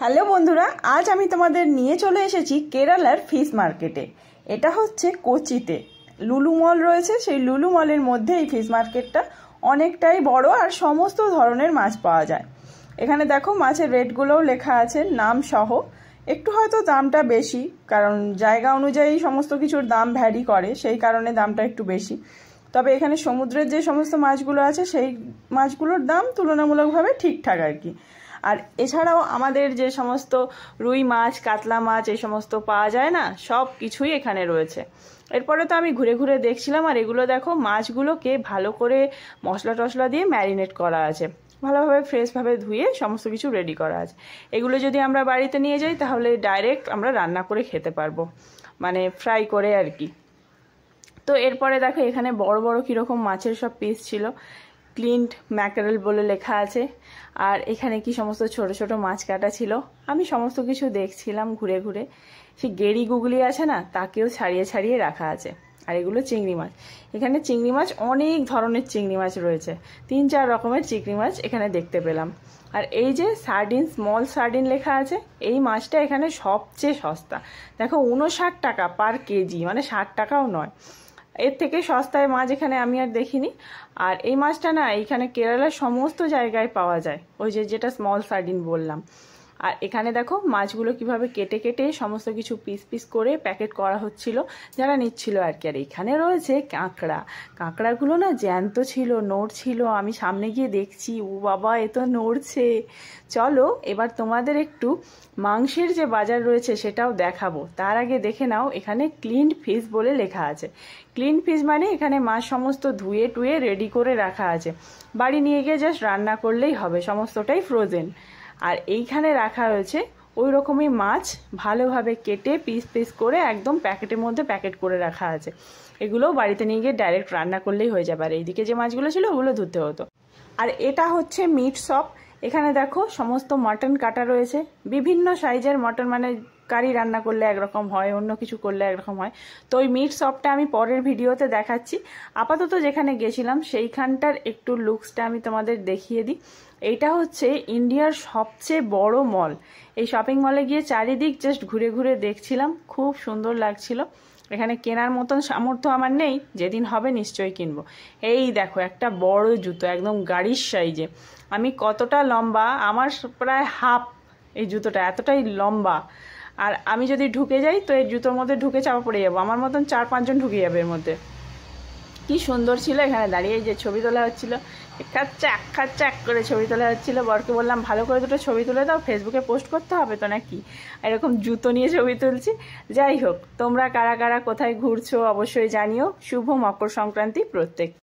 Hello বন্ধুরা, আজ আমি তোমাদের নিয়ে চলে এসেছি কেরালার ফিশ মার্কেটে। এটা হচ্ছে কোচিতে লুলু মল রয়েছে, সেই লুলু মলের মধ্যে এই ফিশ মার্কেটটা অনেকটাই বড় আর সমস্ত ধরনের মাছ পাওয়া যায়। এখানে দেখো মাছের রেটগুলোও লেখা আছে নাম সহ। একটু হয়তো দামটা বেশি, কারণ জায়গা অনুযায়ী সমস্ত কিছুর দাম ভ্যারি করে, সেই কারণে দামটা একটু বেশি। তবে এখানে সমুদ্রের যে সমস্ত মাছগুলো আছে সেই মাছগুলোর দাম তুলনামূলকভাবে ঠিকঠাক আর কি। আর এছাড়াও আমাদের যে সমস্ত রুই মাছ, কাতলা মাছ এই সমস্ত পাওয়া যায় না, সব কিছুই এখানে রয়েছে। এরপরে তো আমি ঘুরে ঘুরে দেখছিলাম, আর এগুলো দেখো মাছগুলোকে ভালো করে মশলা টশলা দিয়ে ম্যারিনেট করা আছে, ভালোভাবে ফ্রেশভাবে ধুয়ে সমস্ত কিছু রেডি করা আছে। এগুলো যদি আমরা বাড়িতে নিয়ে যাই তাহলে ডাইরেক্ট আমরা রান্না করে খেতে পারবো, মানে ফ্রাই করে আর কি। তো এরপরে দেখো এখানে বড় বড় কীরকম মাছের সব পিস ছিল, ক্লিন্ট ম্যাকারেল বলে লেখা আছে। আর এখানে কি সমস্ত ছোট ছোট মাছ কাটা ছিল, আমি সমস্ত কিছু দেখছিলাম ঘুরে ঘুরে। সে গেড়ি গুগলি আছে না, তাকেও ছাড়িয়ে ছাড়িয়ে রাখা আছে। আর এগুলো চিংড়ি মাছ। এখানে চিংড়ি মাছ অনেক ধরনের চিংড়ি মাছ রয়েছে, 3-4 রকমের চিংড়ি মাছ এখানে দেখতে পেলাম। আর এই যে সার্ডিন, স্মল সার্ডিন লেখা আছে, এই মাছটা এখানে সবচেয়ে সস্তা। দেখো 59 টাকা পার কেজি, মানে 60 টাকাও নয়। এর থেকে সস্তায় মাছ এখানে আমি আর দেখিনি। আর এই মাছটা না এখানে কেরালার সমস্ত জায়গায় পাওয়া যায়, ওই যেটা স্মল সার্ডিন বললাম। আর এখানে দেখো মাছগুলো কিভাবে কেটে কেটে সমস্ত কিছু পিস পিস করে প্যাকেট করা হচ্ছিল, যারা নিচ্ছিল আর কি। আর এখানে রয়েছে কাঁকড়া। কাঁকড়াগুলো না জ্যান্ত ছিল, নড়ছিল। আমি সামনে গিয়ে দেখছি, ও বাবা এ তো নড়ছে। চলো এবার তোমাদের একটু মাংসের যে বাজার রয়েছে সেটাও দেখাবো। তার আগে দেখে নাও এখানে ক্লিনড ফিশ বলে লেখা আছে। ক্লিনড ফিশ মানে এখানে মাছ সমস্ত ধুয়ে টুয়ে রেডি করে রাখা আছে, বাড়ি নিয়ে গিয়ে জাস্ট রান্না করলেই হবে, সমস্তটাই ফ্রোজেন। আর এইখানে রাখা হয়েছে ওই রকমই মাছ, ভালোভাবে কেটে পিস পিস করে একদম প্যাকেটের মধ্যে প্যাকেট করে রাখা আছে। এগুলোও বাড়িতে নিয়ে গিয়ে ডাইরেক্ট রান্না করলেই হয়ে যাবে। আর এইদিকে যে মাছগুলো ছিল ওগুলো ধুতে হতো। আর এটা হচ্ছে মিট শপ। এখানে দেখো সমস্ত মটন কাটা রয়েছে, বিভিন্ন সাইজের মটন, মানে কারি রান্না করলে একরকম হয়, অন্য কিছু করলে একরকম হয়। তো ওই মিট শপটা আমি পরের ভিডিওতে দেখাচ্ছি। আপাতত যেখানে গেছিলাম সেইখানটার একটু লুকসটা আমি তোমাদের দেখিয়ে দিই। এইটা হচ্ছে ইন্ডিয়ার সবচেয়ে বড় মল। এই শপিং মলে গিয়ে চারিদিক জাস্ট ঘুরে ঘুরে দেখছিলাম, খুব সুন্দর লাগছিল। এখানে কেনার মতন সামর্থ্য আমার নেই, যেদিন হবে নিশ্চয়ই কিনবো। এই দেখো একটা বড় জুতো, একদম গাড়ির সাইজে। আমি কতটা লম্বা, আমার প্রায় হাফ এই জুতোটা, এতটাই লম্বা। আর আমি যদি ঢুকে যাই তো এই জুতোর মধ্যে ঢুকে চাপা পড়ে যাবো, আমার মতন 4-5 জন ঢুকে যাবে এর মধ্যে। কি সুন্দর ছিল এখানে দাঁড়িয়ে যে ছবি তোলা হচ্ছিল, খাচ্চাক করে ছবি তোলা হচ্ছিল। বরকে বললাম ভালো করে দুটো ছবি তুলে দাও, ফেসবুকে পোস্ট করতে হবে তো নাকি। এরকম জুতো নিয়ে ছবি তুলছি। যাই হোক, তোমরা কারা কারা কোথায় ঘুরছো অবশ্যই জানিও। শুভ মকর সংক্রান্তি প্রত্যেক।